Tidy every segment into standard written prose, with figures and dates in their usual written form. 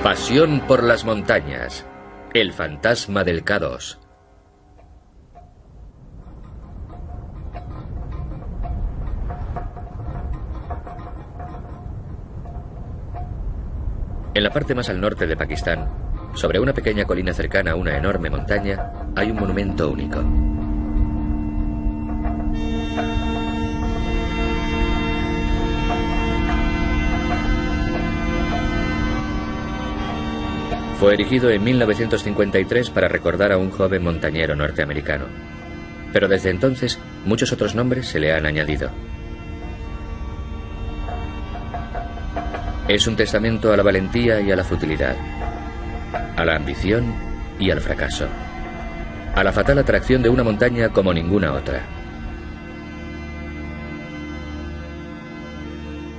Pasión por las montañas. El fantasma del K2. En la parte más al norte de Pakistán, sobre una pequeña colina cercana a una enorme montaña, hay un monumento único. Fue erigido en 1953 para recordar a un joven montañero norteamericano. Pero desde entonces, muchos otros nombres se le han añadido. Es un testamento a la valentía y a la futilidad, a la ambición y al fracaso, a la fatal atracción de una montaña como ninguna otra.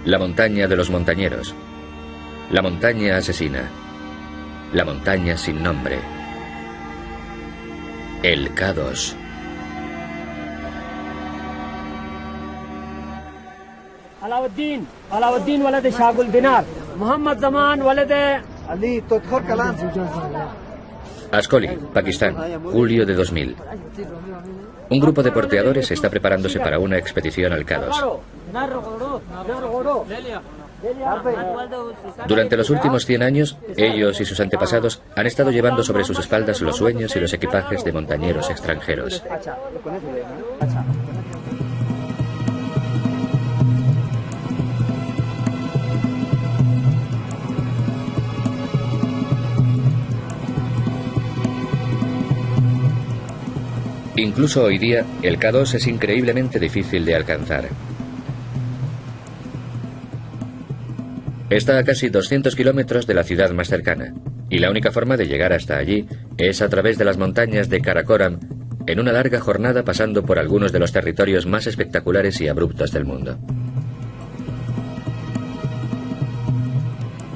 La montaña de los montañeros, la montaña asesina, la montaña sin nombre, el K2. Alauddin walad Shagul Dinar, Muhammad Zaman walad Ali Todkhor Kalam. Ascoli, Pakistán, julio de 2000. Un grupo de porteadores está preparándose para una expedición al K2. Durante los últimos 100 años, ellos y sus antepasados han estado llevando sobre sus espaldas los sueños y los equipajes de montañeros extranjeros. Incluso hoy día, el K2 es increíblemente difícil de alcanzar. Está a casi 200 kilómetros de la ciudad más cercana, y la única forma de llegar hasta allí es a través de las montañas de Karakoram, en una larga jornada pasando por algunos de los territorios más espectaculares y abruptos del mundo.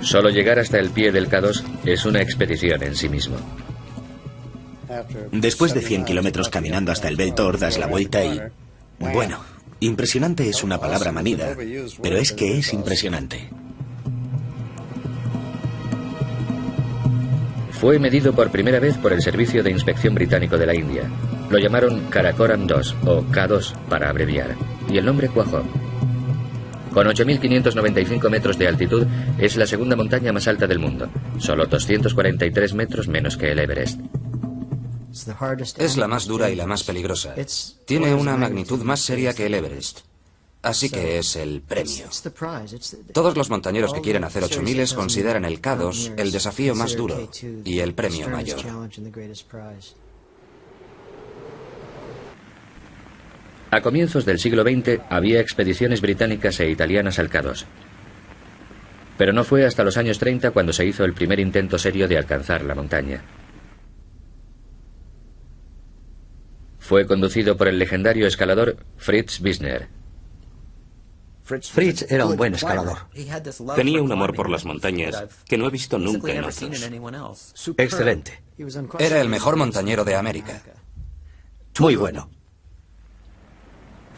Solo llegar hasta el pie del K2 es una expedición en sí mismo. Después de 100 kilómetros caminando hasta el Beltor, das la vuelta y... Bueno, impresionante es una palabra manida, pero es que es impresionante. Fue medido por primera vez por el Servicio de Inspección Británico de la India. Lo llamaron Karakoram 2 o K2 para abreviar, y el nombre cuajó. Con 8.595 metros de altitud, es la segunda montaña más alta del mundo, solo 243 metros menos que el Everest. Es la más dura y la más peligrosa. Tiene una magnitud más seria que el Everest. Así que es el premio. Todos los montañeros que quieren hacer 8000 consideran el K2 el desafío más duro y el premio mayor. A comienzos del siglo XX había expediciones británicas e italianas al K2. Pero no fue hasta los años 30 cuando se hizo el primer intento serio de alcanzar la montaña. Fue conducido por el legendario escalador Fritz Wisner. Fritz era un buen escalador. Tenía un amor por las montañas que no he visto nunca en otros. Excelente. Era el mejor montañero de América. Muy bueno.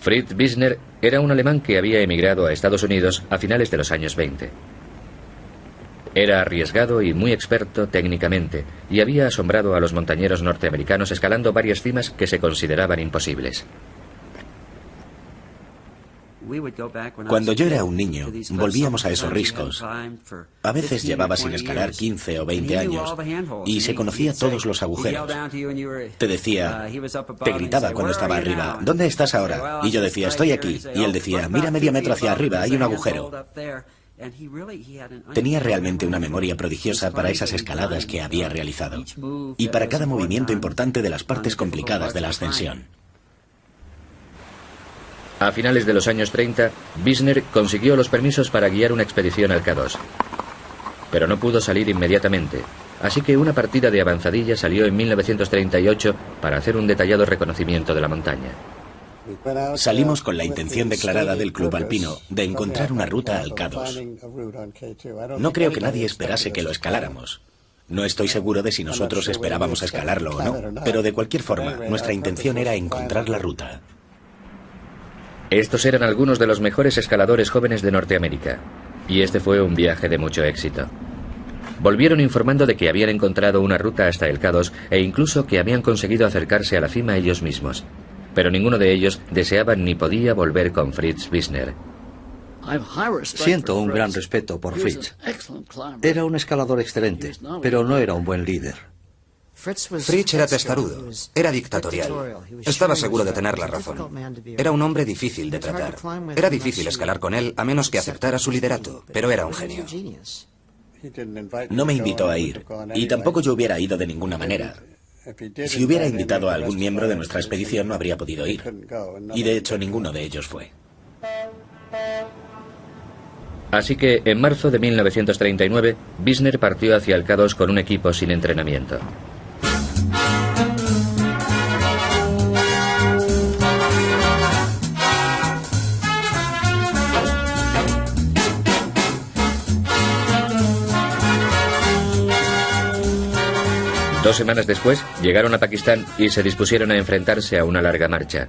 Fritz Wisner era un alemán que había emigrado a Estados Unidos a finales de los años 20. Era arriesgado y muy experto técnicamente, y había asombrado a los montañeros norteamericanos escalando varias cimas que se consideraban imposibles. Cuando yo era un niño, volvíamos a esos riscos. A veces llevaba sin escalar 15 o 20 años y se conocía todos los agujeros. Te decía, te gritaba cuando estaba arriba, ¿dónde estás ahora? Y yo decía, estoy aquí. Y él decía, mira medio metro hacia arriba, hay un agujero. Tenía realmente una memoria prodigiosa para esas escaladas que había realizado y para cada movimiento importante de las partes complicadas de la ascensión. A finales de los años 30, Wisner consiguió los permisos para guiar una expedición al K2. Pero no pudo salir inmediatamente, así que una partida de avanzadilla salió en 1938 para hacer un detallado reconocimiento de la montaña. Salimos con la intención declarada del Club Alpino de encontrar una ruta al K2. No creo que nadie esperase que lo escaláramos. No estoy seguro de si nosotros esperábamos escalarlo o no, pero de cualquier forma, nuestra intención era encontrar la ruta. Estos eran algunos de los mejores escaladores jóvenes de Norteamérica, y este fue un viaje de mucho éxito. volvieron informando de que habían encontrado una ruta hasta el K2 e incluso que habían conseguido acercarse a la cima ellos mismos. Pero ninguno de ellos deseaba ni podía volver con Fritz Wisner. Siento un gran respeto por Fritz. Era un escalador excelente, pero no era un buen líder. Fritz era testarudo, era dictatorial. Estaba seguro de tener la razón. Era un hombre difícil de tratar. Era difícil escalar con él a menos que aceptara su liderato, pero era un genio. No me invitó a ir, y tampoco yo hubiera ido de ninguna manera. Si hubiera invitado a algún miembro de nuestra expedición no habría podido ir. Y de hecho ninguno de ellos fue. Así que, en marzo de 1939, Wisner partió hacia el K2 con un equipo sin entrenamiento. Dos semanas después, llegaron a Pakistán y se dispusieron a enfrentarse a una larga marcha.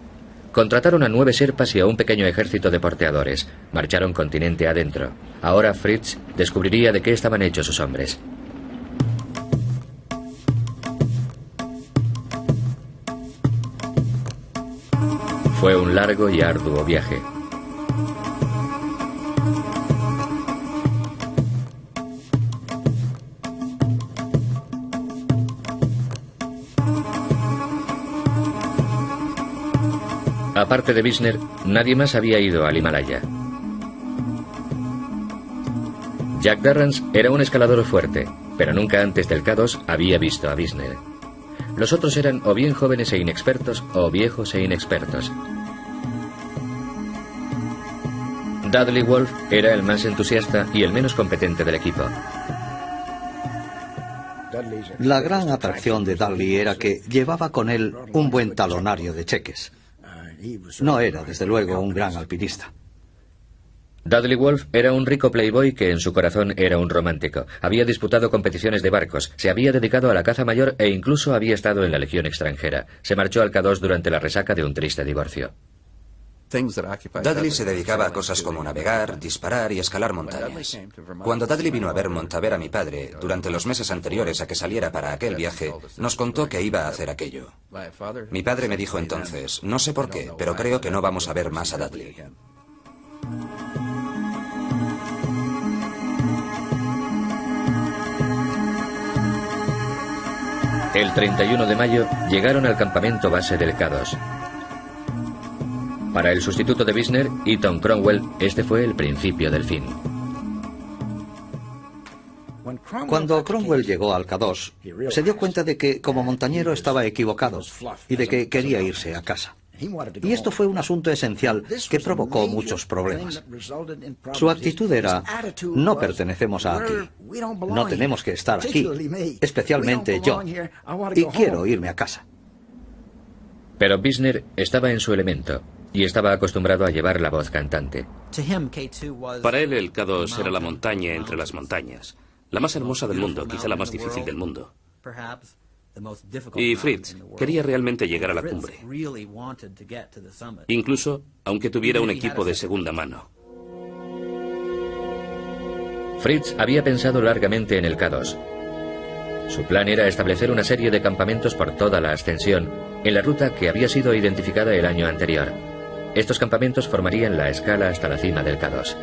Contrataron a 9 sherpas y a un pequeño ejército de porteadores. Marcharon continente adentro. Ahora Fritz descubriría de qué estaban hechos sus hombres. Fue un largo y arduo viaje. Aparte de Wisner, nadie más había ido al Himalaya. Jack Darrans era un escalador fuerte, pero nunca antes del K2 había visto a Wisner. Los otros eran o bien jóvenes e inexpertos o viejos e inexpertos. Dudley Wolfe era el más entusiasta y el menos competente del equipo. La gran atracción de Dudley era que llevaba con él un buen talonario de cheques. No era, desde luego, un gran alpinista. Dudley Wolfe era un rico playboy que en su corazón era un romántico. Había disputado competiciones de barcos, se había dedicado a la caza mayor e incluso había estado en la Legión extranjera. Se marchó al K2 durante la resaca de un triste divorcio. Dudley se dedicaba a cosas como navegar, disparar y escalar montañas. Cuando Dudley vino a Vermont a ver a mi padre, durante los meses anteriores a que saliera para aquel viaje, nos contó que iba a hacer aquello. Mi padre me dijo entonces, no sé por qué, pero creo que no vamos a ver más a Dudley. El 31 de mayo llegaron al campamento base del K2. Para el sustituto de Wisner, Eaton Cromwell, este fue el principio del fin. Cuando Cromwell llegó al K2, se dio cuenta de que como montañero estaba equivocado y de que quería irse a casa. Y esto fue un asunto esencial que provocó muchos problemas. Su actitud era, no pertenecemos a aquí, no tenemos que estar aquí, especialmente yo, y quiero irme a casa. Pero Wisner estaba en su elemento y estaba acostumbrado a llevar la voz cantante. Para él el K2 era la montaña entre las montañas, la más hermosa del mundo, quizá la más difícil del mundo. Y Fritz quería realmente llegar a la cumbre, incluso aunque tuviera un equipo de segunda mano. Fritz había pensado largamente en el K2. Su plan era establecer una serie de campamentos por toda la ascensión, en la ruta que había sido identificada el año anterior. Estos campamentos formarían la escala hasta la cima del K2.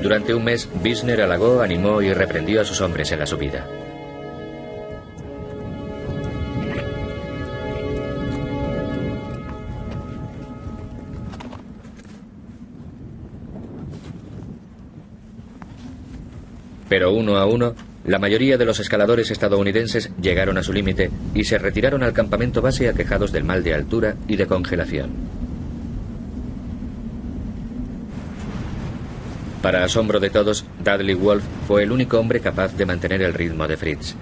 Durante un mes, Wisner halagó, animó y reprendió a sus hombres en la subida. Pero uno a uno, la mayoría de los escaladores estadounidenses llegaron a su límite y se retiraron al campamento base aquejados del mal de altura y de congelación. Para asombro de todos, Dudley Wolfe fue el único hombre capaz de mantener el ritmo de Fritz.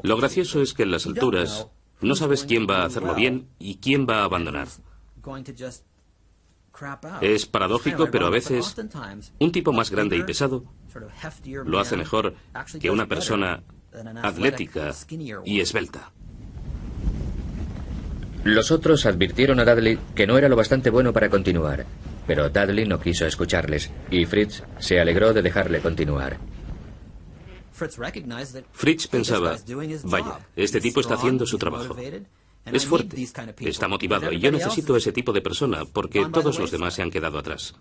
Lo gracioso es que en las alturas no sabes quién va a hacerlo bien y quién va a abandonar. Es paradójico, pero a veces un tipo más grande y pesado lo hace mejor que una persona atlética y esbelta. Los otros advirtieron a Dudley que no era lo bastante bueno para continuar, pero Dudley no quiso escucharles y Fritz se alegró de dejarle continuar. Fritz pensaba, vaya, este tipo está haciendo su trabajo. Es fuerte, está motivado y yo necesito ese tipo de persona porque todos los demás se han quedado atrás.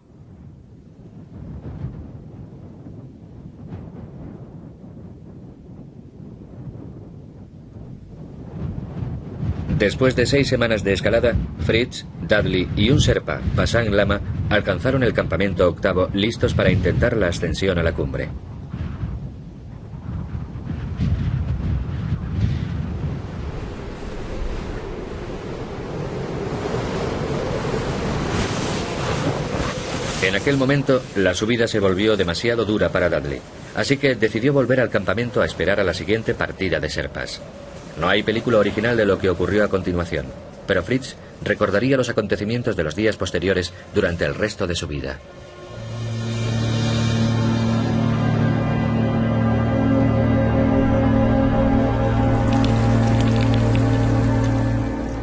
Después de 6 semanas de escalada, Fritz, Dudley y un Sherpa, Pasang Lama, alcanzaron el campamento octavo listos para intentar la ascensión a la cumbre. En aquel momento, la subida se volvió demasiado dura para Dudley, así que decidió volver al campamento a esperar a la siguiente partida de Sherpas. No hay película original de lo que ocurrió a continuación, pero Fritz recordaría los acontecimientos de los días posteriores durante el resto de su vida.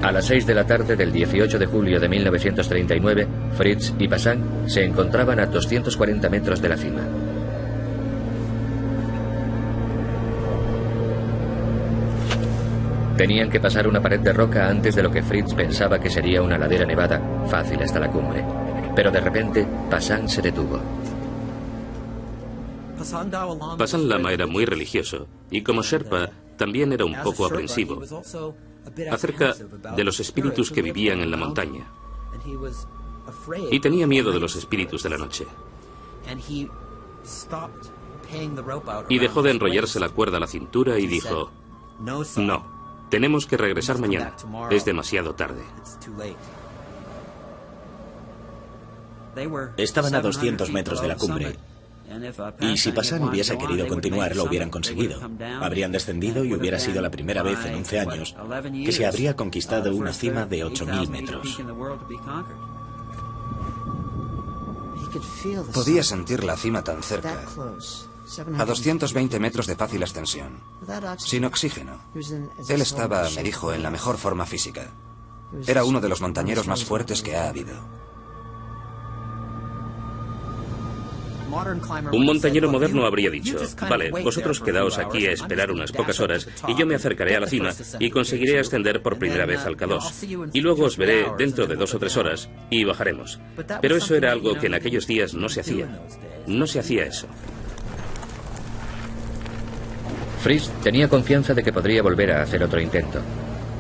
A las 6 de la tarde del 18 de julio de 1939, Fritz y Pasang se encontraban a 240 metros de la cima. Tenían que pasar una pared de roca antes de lo que Fritz pensaba que sería una ladera nevada fácil hasta la cumbre. Pero de repente, Pasang se detuvo. Pasang Lama era muy religioso y como Sherpa también era un poco aprensivo acerca de los espíritus que vivían en la montaña. Y tenía miedo de los espíritus de la noche. Y dejó de enrollarse la cuerda a la cintura y dijo, no. Tenemos que regresar mañana. Es demasiado tarde. Estaban a 200 metros de la cumbre. Y si Pasang hubiese querido continuar, lo hubieran conseguido. Habrían descendido y hubiera sido la primera vez en 11 años que se habría conquistado una cima de 8.000 metros. Podía sentir la cima tan cerca, a 220 metros de fácil ascensión, sin oxígeno. Él estaba, me dijo, en la mejor forma física. Era uno de los montañeros más fuertes que ha habido. Un montañero moderno habría dicho, vale, vosotros quedaos aquí a esperar unas pocas horas y yo me acercaré a la cima y conseguiré ascender por primera vez al K2. Y luego os veré dentro de 2 o 3 horas y bajaremos. Pero eso era algo que en aquellos días no se hacía. No se hacía eso. Fritz tenía confianza de que podría volver a hacer otro intento.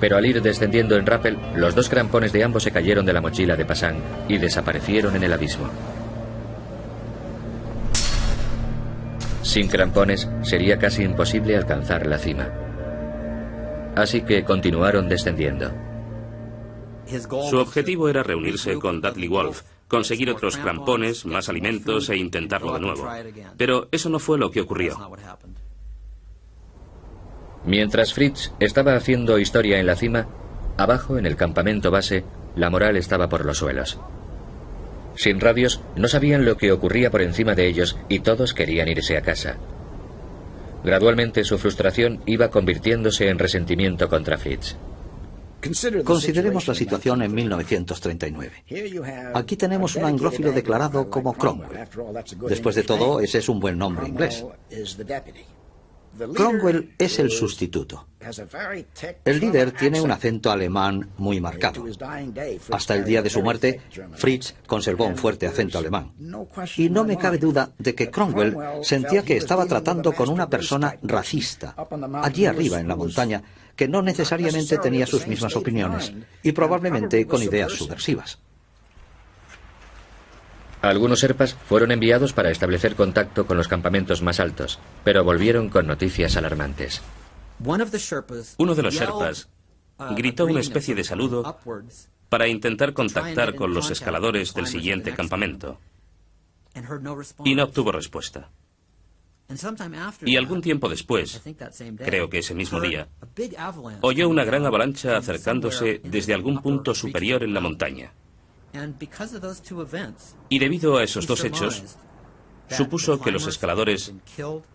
Pero al ir descendiendo en rappel, los 2 crampones de ambos se cayeron de la mochila de Pasang y desaparecieron en el abismo. Sin crampones sería casi imposible alcanzar la cima. Así que continuaron descendiendo. Su objetivo era reunirse con Dudley Wolfe, conseguir otros crampones, más alimentos e intentarlo de nuevo. Pero eso no fue lo que ocurrió. Mientras Fritz estaba haciendo historia en la cima, abajo en el campamento base, la moral estaba por los suelos. Sin radios, no sabían lo que ocurría por encima de ellos y todos querían irse a casa. Gradualmente su frustración iba convirtiéndose en resentimiento contra Fritz. Consideremos la situación en 1939. Aquí tenemos un anglófilo declarado como Cromwell. Después de todo, ese es un buen nombre inglés. Cromwell es el sustituto. El líder tiene un acento alemán muy marcado. Hasta el día de su muerte, Fritz conservó un fuerte acento alemán. Y no me cabe duda de que Cromwell sentía que estaba tratando con una persona racista, allí arriba en la montaña, que no necesariamente tenía sus mismas opiniones y probablemente con ideas subversivas. Algunos Sherpas fueron enviados para establecer contacto con los campamentos más altos, pero volvieron con noticias alarmantes. Uno de los Sherpas gritó una especie de saludo para intentar contactar con los escaladores del siguiente campamento y no obtuvo respuesta. Y algún tiempo después, creo que ese mismo día, oyó una gran avalancha acercándose desde algún punto superior en la montaña. Y debido a esos 2 hechos, supuso que los escaladores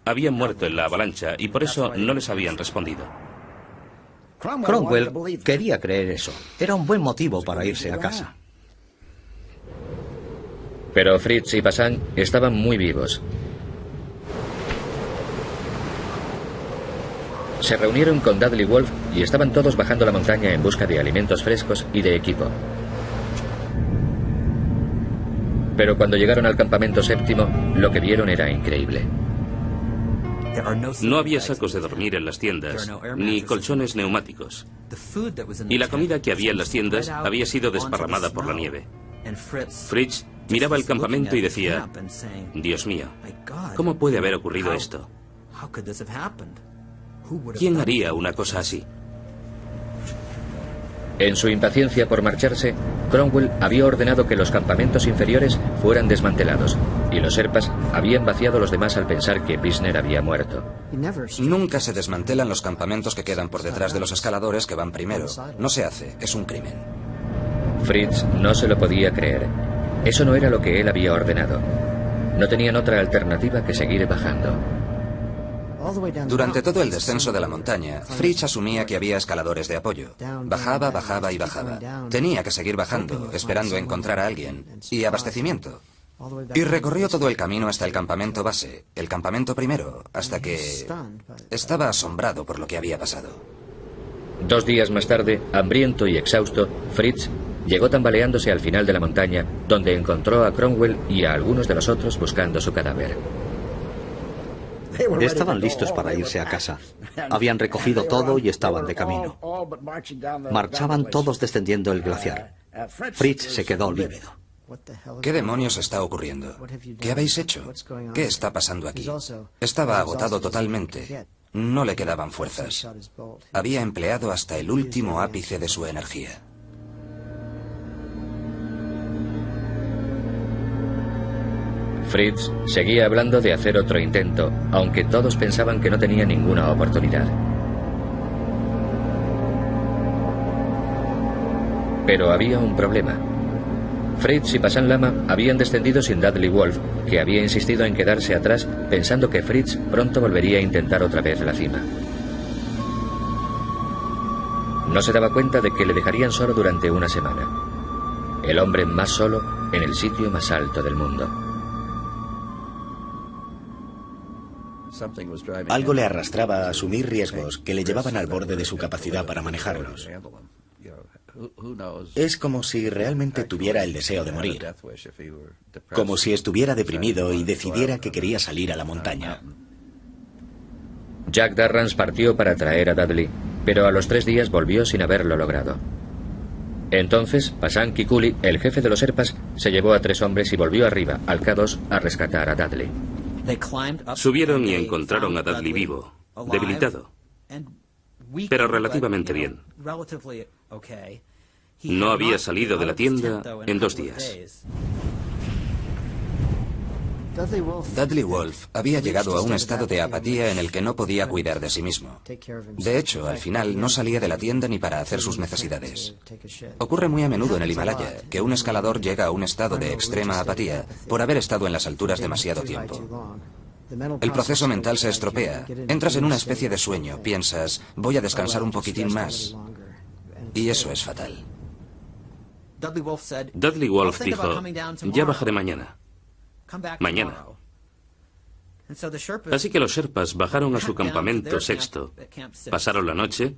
habían muerto en la avalancha y por eso no les habían respondido. Cromwell quería creer eso. Era un buen motivo para irse a casa. Pero Fritz y Passanc estaban muy vivos. Se reunieron con Dudley Wolfe y estaban todos bajando la montaña en busca de alimentos frescos y de equipo. Pero cuando llegaron al campamento séptimo, lo que vieron era increíble. No había sacos de dormir en las tiendas, ni colchones neumáticos. Y la comida que había en las tiendas había sido desparramada por la nieve. Fritz miraba el campamento y decía, Dios mío, ¿cómo puede haber ocurrido esto? ¿Quién haría una cosa así? En su impaciencia por marcharse, Cromwell había ordenado que los campamentos inferiores fueran desmantelados, y los Sherpas habían vaciado los demás al pensar que Bisner había muerto. Nunca se desmantelan los campamentos que quedan por detrás de los escaladores que van primero. No se hace, es un crimen. Fritz no se lo podía creer. Eso no era lo que él había ordenado. No tenían otra alternativa que seguir bajando. Durante todo el descenso de la montaña, Fritz asumía que había escaladores de apoyo. Bajaba, bajaba y bajaba. Tenía que seguir bajando, esperando encontrar a alguien. Y abastecimiento. Y recorrió todo el camino hasta el campamento base, el campamento primero, hasta que estaba asombrado por lo que había pasado. 2 días más tarde, hambriento y exhausto, Fritz llegó tambaleándose al final de la montaña, donde encontró a Cromwell y a algunos de los otros buscando su cadáver. Estaban listos para irse a casa. Habían recogido todo y estaban de camino. Marchaban todos descendiendo el glaciar. Fritz se quedó lívido. ¿Qué demonios está ocurriendo? ¿Qué habéis hecho? ¿Qué está pasando aquí? Estaba agotado totalmente. No le quedaban fuerzas. Había empleado hasta el último ápice de su energía. Fritz seguía hablando de hacer otro intento, aunque todos pensaban que no tenía ninguna oportunidad. Pero había un problema. Fritz y Passanc Lama habían descendido sin Dudley Wolfe, que había insistido en quedarse atrás pensando que Fritz pronto volvería a intentar otra vez la cima. No se daba cuenta de que le dejarían solo durante una semana. El hombre más solo en el sitio más alto del mundo. Algo le arrastraba a asumir riesgos que le llevaban al borde de su capacidad para manejarlos. Es como si realmente tuviera el deseo de morir. Como si estuviera deprimido y decidiera que quería salir a la montaña. Jack Darrans partió para traer a Dudley, pero a los 3 días volvió sin haberlo logrado. Entonces, Passanc y Cooley, el jefe de los Sherpas, se llevó a 3 hombres y volvió arriba, al K2, a rescatar a Dudley. Subieron y encontraron a Dudley vivo, debilitado, pero relativamente bien. No había salido de la tienda en 2 días. Dudley Wolfe había llegado a un estado de apatía en el que no podía cuidar de sí mismo. De hecho, al final no salía de la tienda ni para hacer sus necesidades. Ocurre muy a menudo en el Himalaya que un escalador llega a un estado de extrema apatía por haber estado en las alturas demasiado tiempo. El proceso mental se estropea. Entras en una especie de sueño. Piensas, voy a descansar un poquitín más. Y eso es fatal. Dudley Wolfe dijo, ya bajaré mañana. Mañana. Así que los Sherpas bajaron a su campamento sexto, pasaron la noche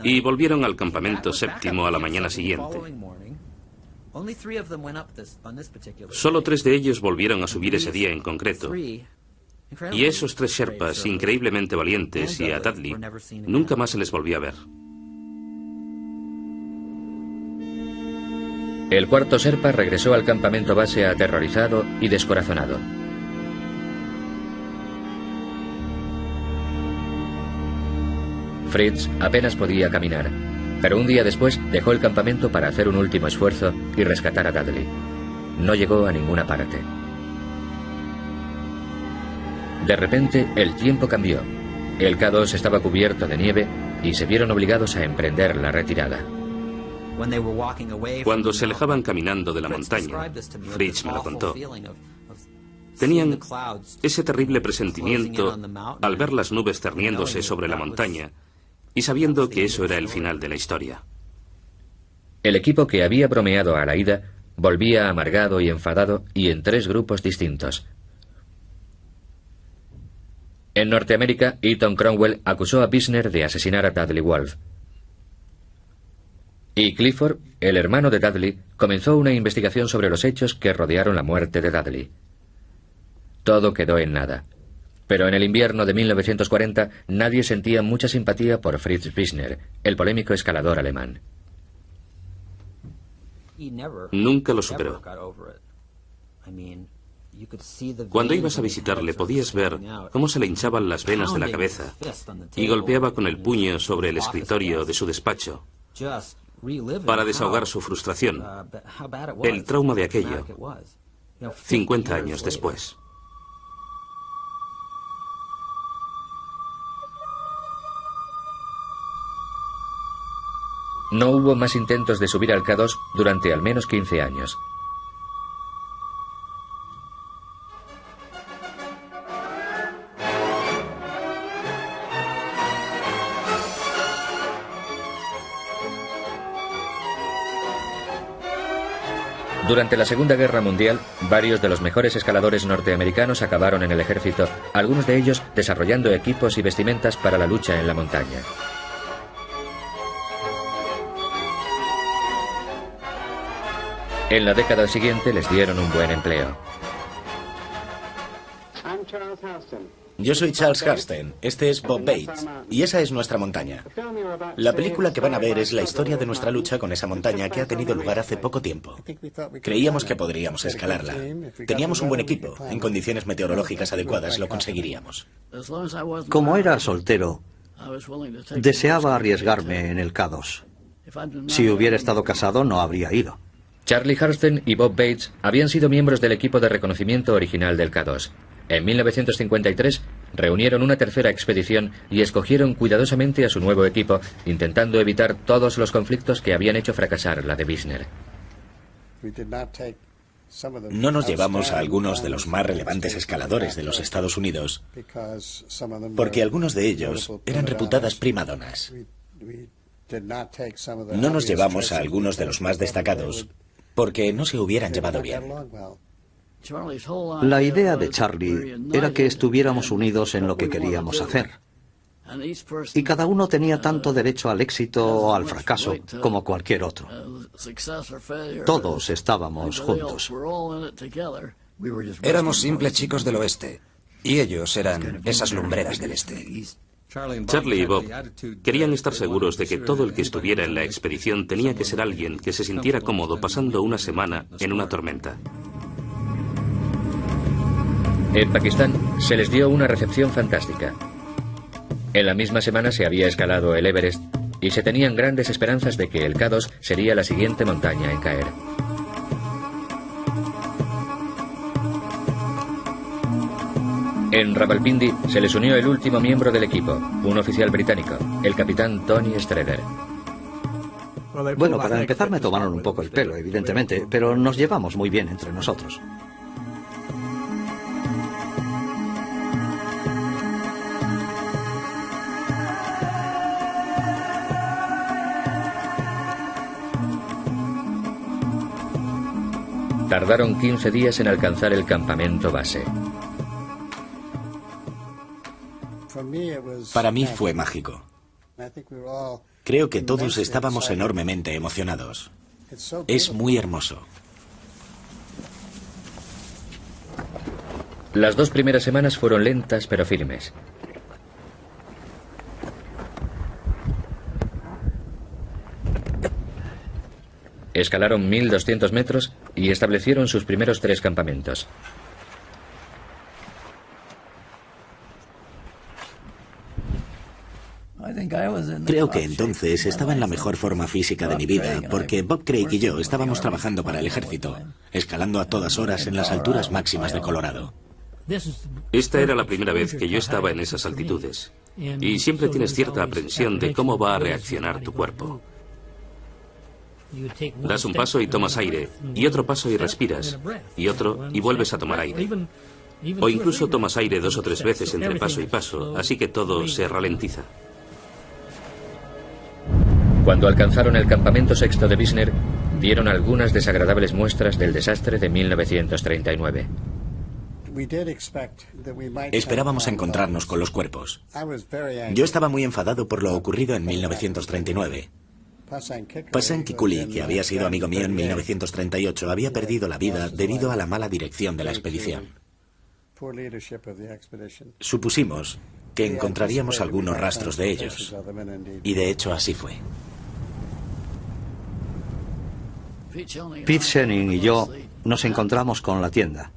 y volvieron al campamento séptimo a la mañana siguiente. Solo 3 de ellos volvieron a subir ese día en concreto. Y esos 3 Sherpas, increíblemente valientes, y a Dudley, nunca más se les volvió a ver. El cuarto Sherpa regresó al campamento base aterrorizado y descorazonado. Fritz apenas podía caminar, pero un día después dejó el campamento para hacer un último esfuerzo y rescatar a Dudley. No llegó a ninguna parte. De repente, el tiempo cambió. El K2 estaba cubierto de nieve y se vieron obligados a emprender la retirada. Cuando se alejaban caminando de la montaña, Fritz me lo contó, tenían ese terrible presentimiento al ver las nubes cerniéndose sobre la montaña y sabiendo que eso era el final de la historia. El equipo que había bromeado a la ida volvía amargado y enfadado y en 3 grupos distintos. En Norteamérica, Eaton Cromwell acusó a Wisner de asesinar a Dudley Wolfe. Y Clifford, el hermano de Dudley, comenzó una investigación sobre los hechos que rodearon la muerte de Dudley. Todo quedó en nada. Pero en el invierno de 1940 nadie sentía mucha simpatía por Fritz Wisner, el polémico escalador alemán. Nunca lo superó. Cuando ibas a visitarle podías ver cómo se le hinchaban las venas de la cabeza y golpeaba con el puño sobre el escritorio de su despacho para desahogar su frustración, el trauma de aquello, 50 años después. No hubo más intentos de subir al K2 durante al menos 15 años. Durante la Segunda Guerra Mundial, varios de los mejores escaladores norteamericanos acabaron en el ejército, algunos de ellos desarrollando equipos y vestimentas para la lucha en la montaña. En la década siguiente les dieron un buen empleo. Yo soy Charles Hursten, este es Bob Bates, y esa es nuestra montaña. La película que van a ver es la historia de nuestra lucha con esa montaña que ha tenido lugar hace poco tiempo. Creíamos que podríamos escalarla. Teníamos un buen equipo, en condiciones meteorológicas adecuadas lo conseguiríamos. Como era soltero, deseaba arriesgarme en el K2. Si hubiera estado casado, no habría ido. Charlie Hursten y Bob Bates habían sido miembros del equipo de reconocimiento original del K2. En 1953 reunieron una tercera expedición y escogieron cuidadosamente a su nuevo equipo, intentando evitar todos los conflictos que habían hecho fracasar la de Wisner. No nos llevamos a algunos de los más relevantes escaladores de los Estados Unidos, porque algunos de ellos eran reputadas primadonas. No nos llevamos a algunos de los más destacados, porque no se hubieran llevado bien. La idea de Charlie era que estuviéramos unidos en lo que queríamos hacer. Y cada uno tenía tanto derecho al éxito o al fracaso como cualquier otro. Todos estábamos juntos. Éramos simples chicos del oeste, y ellos eran esas lumbreras del este. Charlie y Bob querían estar seguros de que todo el que estuviera en la expedición tenía que ser alguien que se sintiera cómodo pasando una semana en una tormenta. En Pakistán se les dio una recepción fantástica. En la misma semana se había escalado el Everest y se tenían grandes esperanzas de que el K2 sería la siguiente montaña en caer. En Rawalpindi se les unió el último miembro del equipo, un oficial británico, el capitán Tony Strader. Bueno, para empezar me tomaron un poco el pelo, evidentemente, pero nos llevamos muy bien entre nosotros. Tardaron 15 días en alcanzar el campamento base. Para mí fue mágico. Creo que todos estábamos enormemente emocionados. Es muy hermoso. Las 2 primeras semanas fueron lentas pero firmes. Escalaron 1200 metros y establecieron sus primeros 3 campamentos. Creo que entonces estaba en la mejor forma física de mi vida, porque Bob Craig y yo estábamos trabajando para el ejército, escalando a todas horas en las alturas máximas de Colorado. Esta era la primera vez que yo estaba en esas altitudes, y siempre tienes cierta aprensión de cómo va a reaccionar tu cuerpo. Das un paso y tomas aire, y otro paso y respiras, y otro y vuelves a tomar aire. O incluso tomas aire 2 o 3 veces entre paso y paso, así que todo se ralentiza. Cuando alcanzaron el campamento sexto de Wisner, dieron algunas desagradables muestras del desastre de 1939. Esperábamos encontrarnos con los cuerpos. Yo estaba muy enfadado por lo ocurrido en 1939. Pasán Kikuli, que había sido amigo mío en 1938, había perdido la vida debido a la mala dirección de la expedición. Supusimos que encontraríamos algunos rastros de ellos, y de hecho así fue. Pete Schoening y yo nos encontramos con la tienda,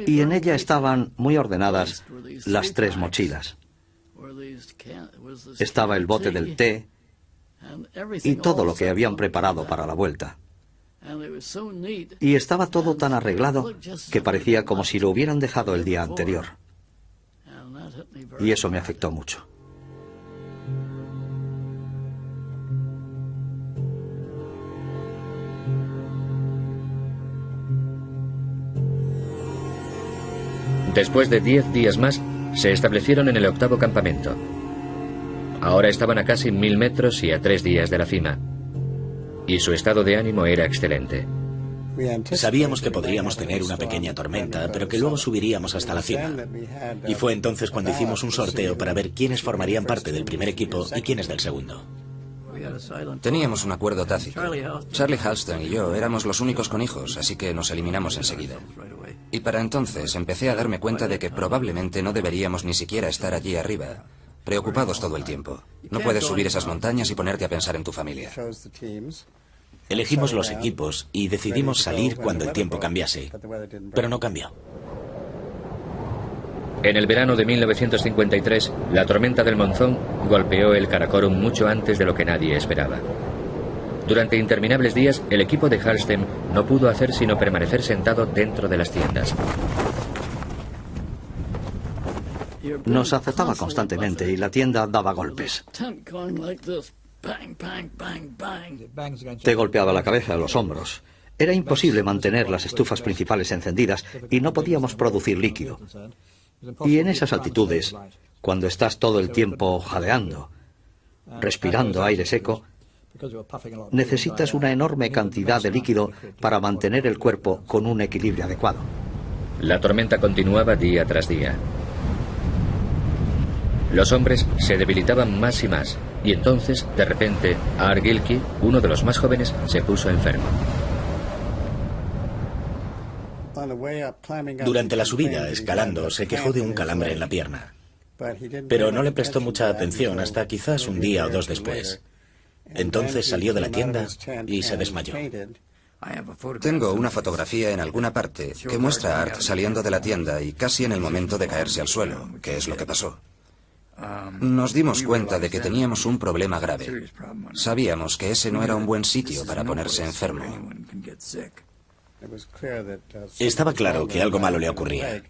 y en ella estaban muy ordenadas las 3 mochilas. Estaba el bote del té y todo lo que habían preparado para la vuelta. Y estaba todo tan arreglado que parecía como si lo hubieran dejado el día anterior. Y eso me afectó mucho. Después de 10 días más, se establecieron en el 8º campamento. Ahora estaban a casi 1000 metros y a 3 días de la cima. Y su estado de ánimo era excelente. Sabíamos que podríamos tener una pequeña tormenta, pero que luego subiríamos hasta la cima. Y fue entonces cuando hicimos un sorteo para ver quiénes formarían parte del primer equipo y quiénes del segundo. Teníamos un acuerdo tácito. Charlie Halston y yo éramos los únicos con hijos, así que nos eliminamos enseguida. Y para entonces empecé a darme cuenta de que probablemente no deberíamos ni siquiera estar allí arriba, preocupados todo el tiempo. No puedes subir esas montañas y ponerte a pensar en tu familia. Elegimos los equipos y decidimos salir cuando el tiempo cambiase, pero no cambió. En el verano de 1953, la tormenta del monzón golpeó el Karakorum mucho antes de lo que nadie esperaba. Durante interminables días, el equipo de Halston no pudo hacer sino permanecer sentado dentro de las tiendas. Nos azotaba constantemente y la tienda daba golpes. Te golpeaba la cabeza, los hombros. Era imposible mantener las estufas principales encendidas y no podíamos producir líquido. Y en esas altitudes, cuando estás todo el tiempo jadeando, respirando aire seco, necesitas una enorme cantidad de líquido para mantener el cuerpo con un equilibrio adecuado. La tormenta continuaba día tras día. Los hombres se debilitaban más y más, y entonces, de repente, Art Gilkey, uno de los más jóvenes, se puso enfermo. Durante la subida, escalando, se quejó de un calambre en la pierna. Pero no le prestó mucha atención hasta quizás un día o 2 después. Entonces salió de la tienda y se desmayó. Tengo una fotografía en alguna parte que muestra a Art saliendo de la tienda y casi en el momento de caerse al suelo, que es lo que pasó. Nos dimos cuenta de que teníamos un problema grave. Sabíamos que ese no era un buen sitio para ponerse enfermo. Estaba claro que algo malo le ocurría.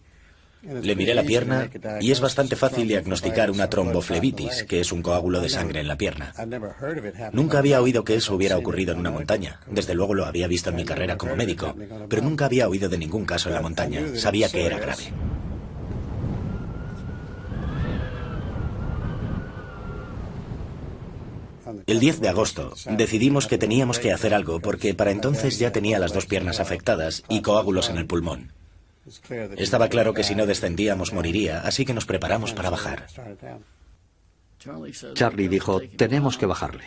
Le miré la pierna y es bastante fácil diagnosticar una tromboflebitis, que es un coágulo de sangre en la pierna. Nunca había oído que eso hubiera ocurrido en una montaña. Desde luego lo había visto en mi carrera como médico, pero nunca había oído de ningún caso en la montaña. Sabía que era grave. El 10 de agosto decidimos que teníamos que hacer algo porque para entonces ya tenía las 2 piernas afectadas y coágulos en el pulmón. Estaba claro que si no descendíamos moriría, así que nos preparamos para bajar. Charlie dijo, tenemos que bajarle.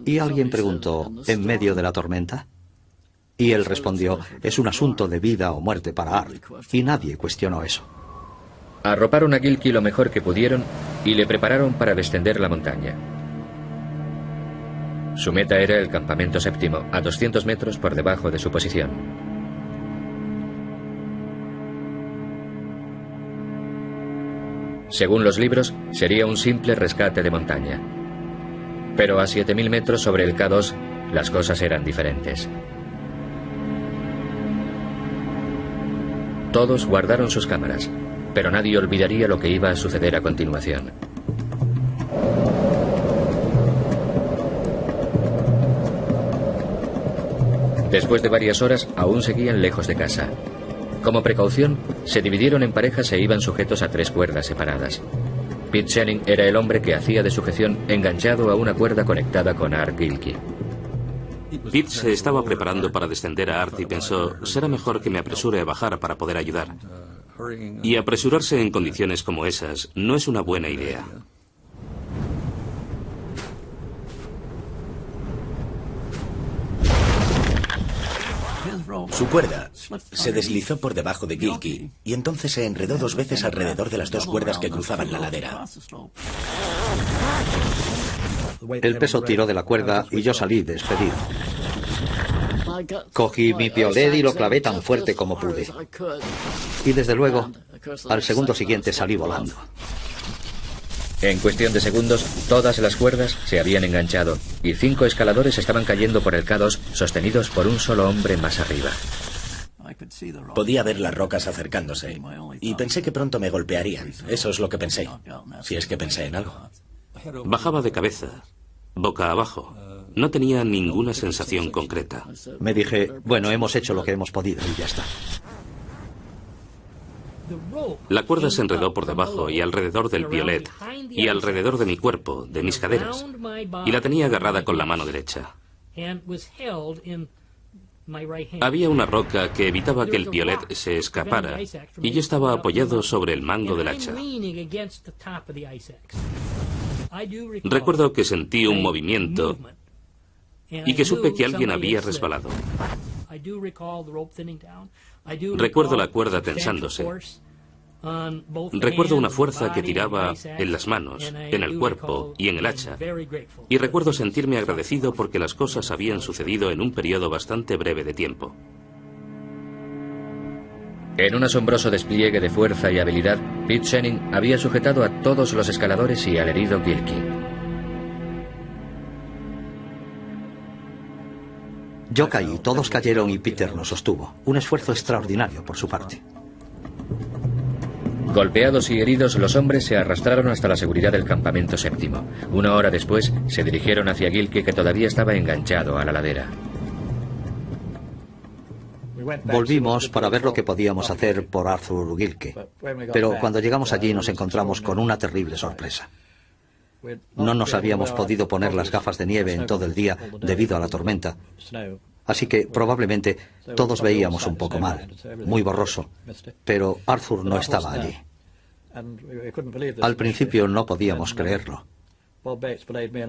Y alguien preguntó, ¿en medio de la tormenta? Y él respondió, es un asunto de vida o muerte para Art. Y nadie cuestionó eso. Arroparon a Gilkey lo mejor que pudieron y le prepararon para descender la montaña. Su meta era el campamento séptimo, a 200 metros por debajo de su posición. Según los libros, sería un simple rescate de montaña. Pero a 7000 metros sobre el K2, las cosas eran diferentes. Todos guardaron sus cámaras, pero nadie olvidaría lo que iba a suceder a continuación. Después de varias horas, aún seguían lejos de casa. Como precaución, se dividieron en parejas e iban sujetos a 3 cuerdas separadas. Pete Schenning era el hombre que hacía de sujeción enganchado a una cuerda conectada con Art Gilkey. Pete se estaba preparando para descender a Art y pensó, será mejor que me apresure a bajar para poder ayudar. Y apresurarse en condiciones como esas no es una buena idea. Su cuerda se deslizó por debajo de Gilkey y entonces se enredó 2 veces alrededor de las 2 cuerdas que cruzaban la ladera. El peso tiró de la cuerda y yo salí despedido. Cogí mi piolet y lo clavé tan fuerte como pude. Y desde luego, al segundo siguiente salí volando. En cuestión de segundos, todas las cuerdas se habían enganchado y 5 escaladores estaban cayendo por el K2 sostenidos por un solo hombre más arriba. Podía ver las rocas acercándose y pensé que pronto me golpearían. Eso es lo que pensé, si es que pensé en algo. Bajaba de cabeza, boca abajo. No tenía ninguna sensación concreta. Me dije, bueno, hemos hecho lo que hemos podido y ya está. La cuerda se enredó por debajo y alrededor del piolet, y alrededor de mi cuerpo, de mis caderas, y la tenía agarrada con la mano derecha. Había una roca que evitaba que el piolet se escapara, y yo estaba apoyado sobre el mango del hacha. Recuerdo que sentí un movimiento y que supe que alguien había resbalado. Recuerdo la cuerda tensándose. Recuerdo una fuerza que tiraba en las manos, en el cuerpo y en el hacha. Y recuerdo sentirme agradecido porque las cosas habían sucedido en un periodo bastante breve de tiempo. En un asombroso despliegue de fuerza y habilidad, Pete Schenning había sujetado a todos los escaladores y al herido Gilkey. Yo caí, todos cayeron y Peter nos sostuvo. Un esfuerzo extraordinario por su parte. Golpeados y heridos, los hombres se arrastraron hasta la seguridad del campamento séptimo. 1 hora después, se dirigieron hacia Gilkey, que todavía estaba enganchado a la ladera. Volvimos para ver lo que podíamos hacer por Arthur Gilkey. Pero cuando llegamos allí nos encontramos con una terrible sorpresa. No nos habíamos podido poner las gafas de nieve en todo el día debido a la tormenta. Así que probablemente todos veíamos un poco mal, muy borroso, pero Arthur no estaba allí. Al principio no podíamos creerlo.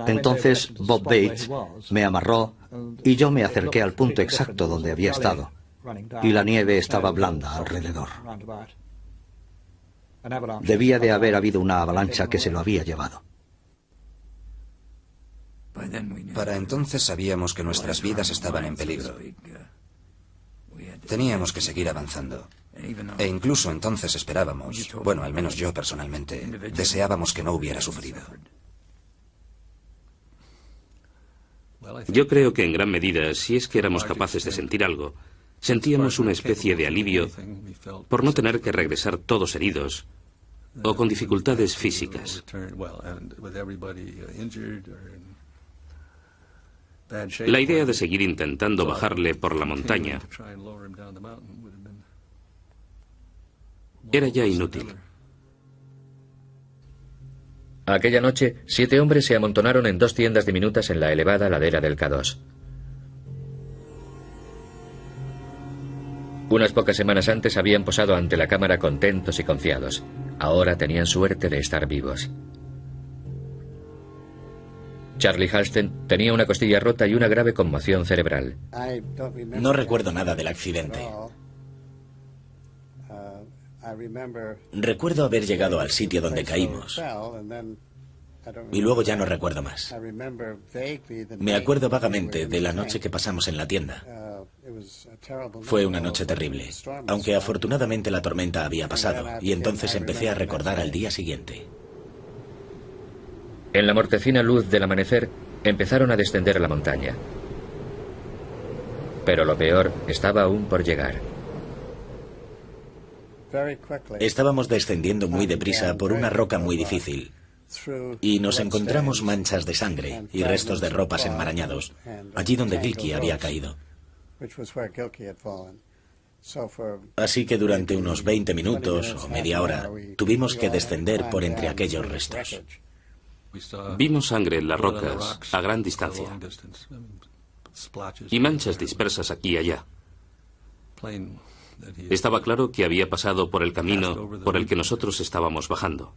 Entonces Bob Bates me amarró y yo me acerqué al punto exacto donde había estado, y la nieve estaba blanda alrededor. Debía de haber habido una avalancha que se lo había llevado. Para entonces sabíamos que nuestras vidas estaban en peligro. Teníamos que seguir avanzando. E incluso entonces esperábamos, bueno, al menos yo personalmente, deseábamos que no hubiera sufrido. Yo creo que en gran medida, si es que éramos capaces de sentir algo, sentíamos una especie de alivio por no tener que regresar todos heridos o con dificultades físicas. La idea de seguir intentando bajarle por la montaña era ya inútil. Aquella noche, 7 hombres se amontonaron en 2 tiendas diminutas en la elevada ladera del K2. Unas pocas semanas antes habían posado ante la cámara contentos y confiados. Ahora tenían suerte de estar vivos. Charlie Halsten tenía una costilla rota y una grave conmoción cerebral. No recuerdo nada del accidente. Recuerdo haber llegado al sitio donde caímos y luego ya no recuerdo más. Me acuerdo vagamente de la noche que pasamos en la tienda. Fue una noche terrible, aunque afortunadamente la tormenta había pasado y entonces empecé a recordar al día siguiente. En la mortecina luz del amanecer, empezaron a descender la montaña. Pero lo peor estaba aún por llegar. Estábamos descendiendo muy deprisa por una roca muy difícil y nos encontramos manchas de sangre y restos de ropas enmarañados, allí donde Gilkey había caído. Así que durante unos 20 minutos o media hora tuvimos que descender por entre aquellos restos. Vimos sangre en las rocas a gran distancia y manchas dispersas aquí y allá. Estaba claro que había pasado por el camino por el que nosotros estábamos bajando.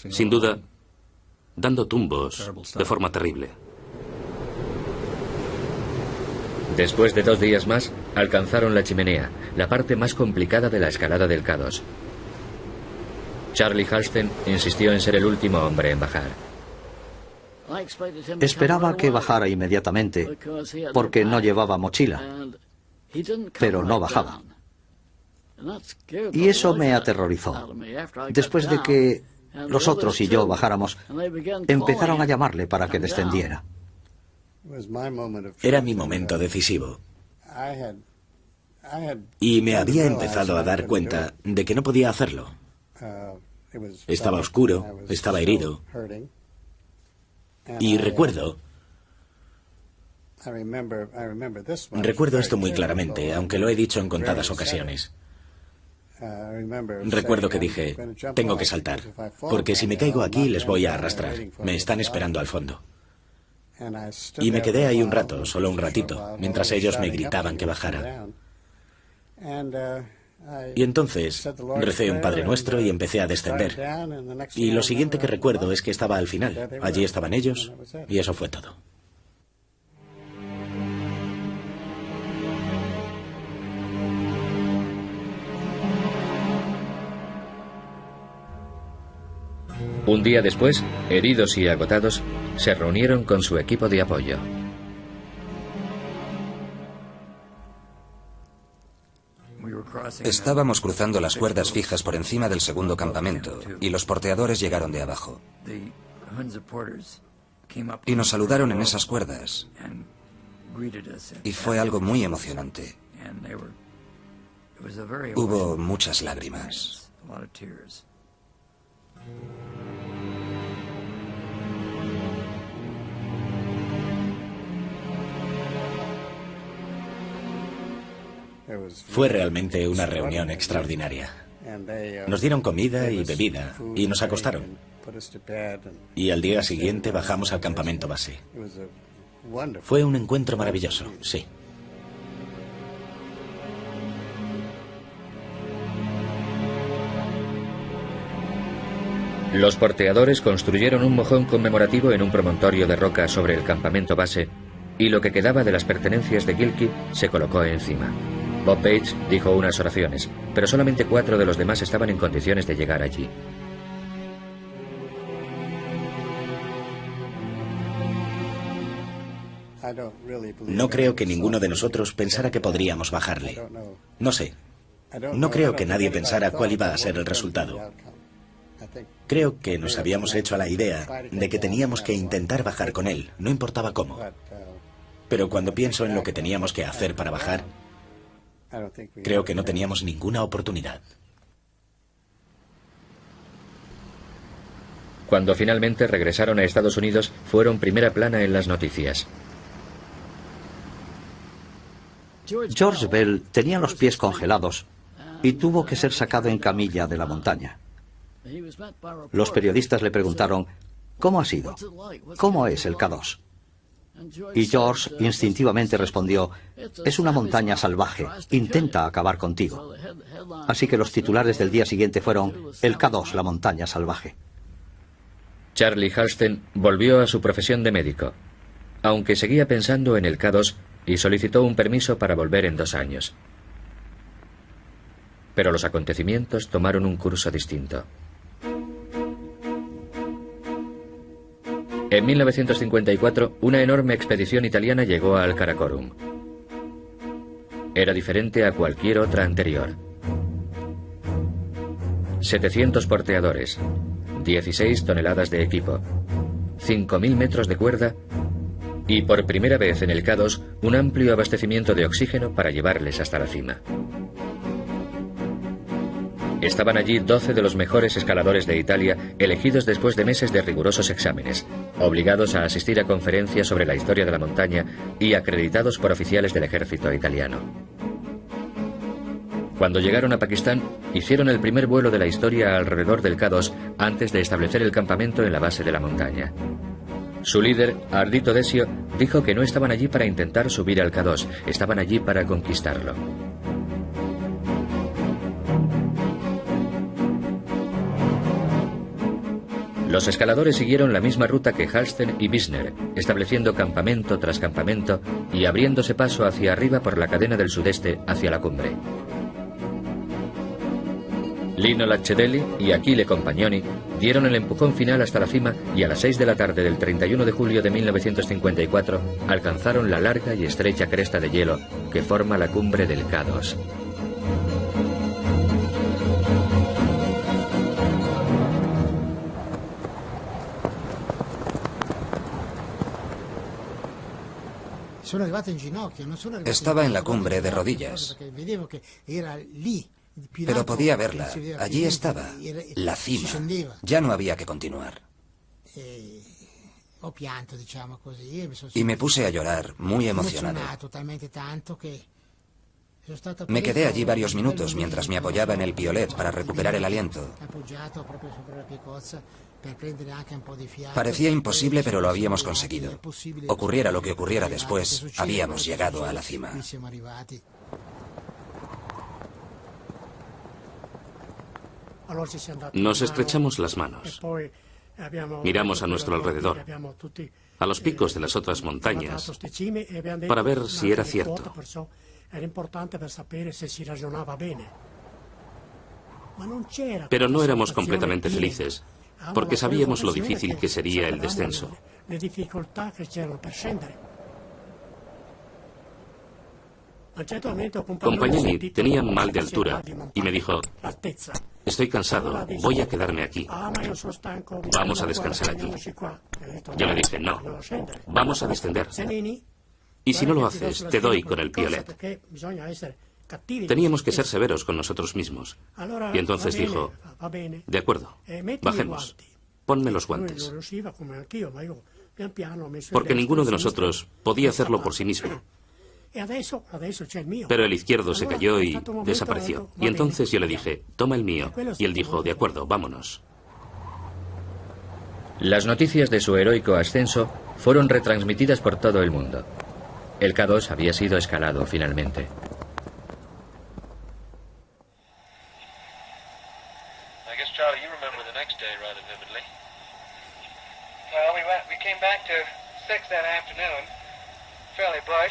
Sin duda, dando tumbos de forma terrible. Después de 2 días más, alcanzaron la chimenea, la parte más complicada de la escalada del K2. Charlie Halstead insistió en ser el último hombre en bajar. Esperaba que bajara inmediatamente, porque no llevaba mochila, pero no bajaba. Y eso me aterrorizó. Después de que los otros y yo bajáramos, empezaron a llamarle para que descendiera. Era mi momento decisivo. Y me había empezado a dar cuenta de que no podía hacerlo. Estaba oscuro, estaba herido. Y recuerdo esto muy claramente, aunque lo he dicho en contadas ocasiones. Recuerdo que dije, tengo que saltar, porque si me caigo aquí les voy a arrastrar. Me están esperando al fondo. Y me quedé ahí un rato, solo un ratito, mientras ellos me gritaban que bajara. Y entonces recé un Padre Nuestro y empecé a descender. Y lo siguiente que recuerdo es que estaba al final. Allí estaban ellos y eso fue todo. Un día después, heridos y agotados, se reunieron con su equipo de apoyo. Estábamos cruzando las cuerdas fijas por encima del segundo campamento y los porteadores llegaron de abajo. Y nos saludaron en esas cuerdas. Y fue algo muy emocionante. Hubo muchas lágrimas. Fue realmente una reunión extraordinaria. Nos dieron comida y bebida y nos acostaron. Y al día siguiente bajamos al campamento base. Fue un encuentro maravilloso, sí. Los porteadores construyeron un mojón conmemorativo en un promontorio de roca sobre el campamento base y lo que quedaba de las pertenencias de Gilkey se colocó encima. Bob Page dijo unas oraciones, pero solamente 4 de los demás estaban en condiciones de llegar allí. No creo que ninguno de nosotros pensara que podríamos bajarle. No sé. No creo que nadie pensara cuál iba a ser el resultado. Creo que nos habíamos hecho a la idea de que teníamos que intentar bajar con él, no importaba cómo. Pero cuando pienso en lo que teníamos que hacer para bajar, creo que no teníamos ninguna oportunidad. Cuando finalmente regresaron a Estados Unidos, fueron primera plana en las noticias. George Bell tenía los pies congelados y tuvo que ser sacado en camilla de la montaña. Los periodistas le preguntaron, ¿cómo ha sido? ¿Cómo es el K2? Y George instintivamente respondió, es una montaña salvaje, intenta acabar contigo. Así que los titulares del día siguiente fueron, el K2, la montaña salvaje. Charlie Halstead volvió a su profesión de médico, aunque seguía pensando en el K2 y solicitó un permiso para volver en 2 años. Pero los acontecimientos tomaron un curso distinto. En 1954, una enorme expedición italiana llegó al Karakorum. Era diferente a cualquier otra anterior. 700 porteadores, 16 toneladas de equipo, 5.000 metros de cuerda y, por primera vez en el K2, un amplio abastecimiento de oxígeno para llevarles hasta la cima. Estaban allí 12 de los mejores escaladores de Italia, elegidos después de meses de rigurosos exámenes, obligados a asistir a conferencias sobre la historia de la montaña y acreditados por oficiales del ejército italiano. Cuando llegaron a Pakistán, hicieron el primer vuelo de la historia alrededor del K2 antes de establecer el campamento en la base de la montaña. Su líder, Ardito Desio, dijo que no estaban allí para intentar subir al K2, estaban allí para conquistarlo. Los escaladores siguieron la misma ruta que Halsten y Wisner, estableciendo campamento tras campamento y abriéndose paso hacia arriba por la cadena del sudeste hacia la cumbre. Lino Lacedelli y Achille Compagnoni dieron el empujón final hasta la cima y a las 6 de la tarde del 31 de julio de 1954 alcanzaron la larga y estrecha cresta de hielo que forma la cumbre del K2. Estaba en la cumbre de rodillas, pero podía verla. Allí estaba, la cima. Ya no había que continuar. Y me puse a llorar, muy emocionado. Me quedé allí varios minutos mientras me apoyaba en el piolet para recuperar el aliento. Parecía imposible, pero lo habíamos conseguido. Ocurriera lo que ocurriera después, habíamos llegado a la cima. Nos estrechamos las manos. Miramos a nuestro alrededor, a los picos de las otras montañas, para ver si era cierto. Pero no éramos completamente felices, porque sabíamos lo difícil que sería el descenso. Compagnoni tenía mal de altura y me dijo: estoy cansado, voy a quedarme aquí. Vamos a descansar aquí. Yo le dije: no, vamos a descender. Y si no lo haces, te doy con el piolet. Teníamos que ser severos con nosotros mismos. Y entonces dijo: de acuerdo, bajemos, ponme los guantes. Porque ninguno de nosotros podía hacerlo por sí mismo. Pero el izquierdo se cayó y desapareció. Y entonces yo le dije: toma el mío. Y él dijo: de acuerdo, vámonos. Las noticias de su heroico ascenso fueron retransmitidas por todo el mundo. El K2 había sido escalado finalmente.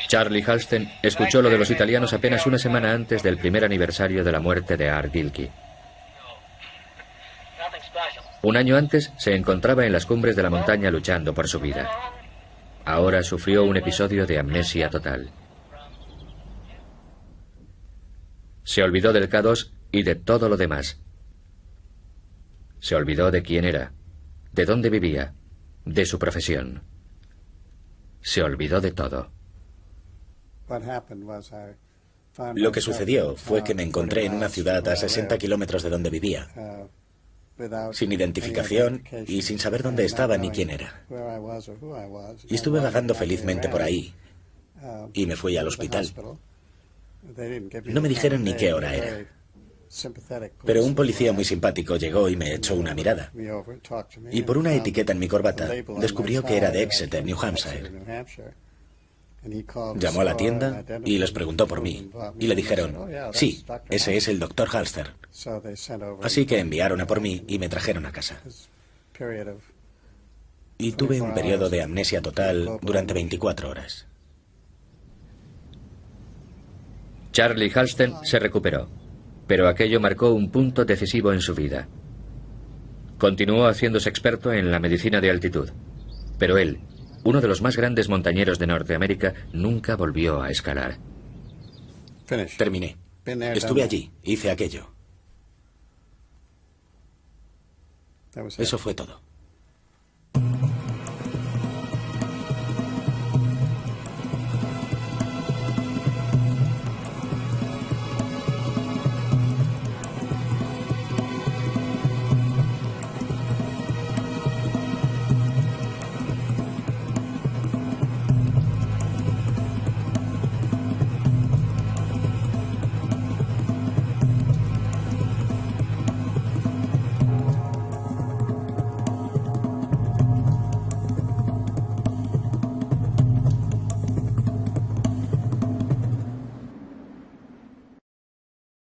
Charlie Halsten escuchó lo de los italianos apenas una semana antes del primer aniversario de la muerte de Art Gilkey. Un año antes se encontraba en las cumbres de la montaña luchando por su vida. Ahora sufrió un episodio de amnesia total. Se olvidó del K2 y de todo lo demás. Se olvidó de quién era, de dónde vivía, de su profesión. Se olvidó de todo. Lo que sucedió fue que me encontré en una ciudad a 60 kilómetros de donde vivía, sin identificación y sin saber dónde estaba ni quién era. Y estuve vagando felizmente por ahí y me fui al hospital. No me dijeron ni qué hora era, pero un policía muy simpático llegó y me echó una mirada. Y por una etiqueta en mi corbata descubrió que era de Exeter, New Hampshire. Llamó a la tienda y les preguntó por mí. Y le dijeron: sí, ese es el Dr. Halster. Así que enviaron a por mí y me trajeron a casa. Y tuve un periodo de amnesia total durante 24 horas. Charlie Halsten se recuperó, pero aquello marcó un punto decisivo en su vida. Continuó haciéndose experto en la medicina de altitud, pero él, uno de los más grandes montañeros de Norteamérica, nunca volvió a escalar. Terminé. Estuve allí, hice aquello. Eso fue todo.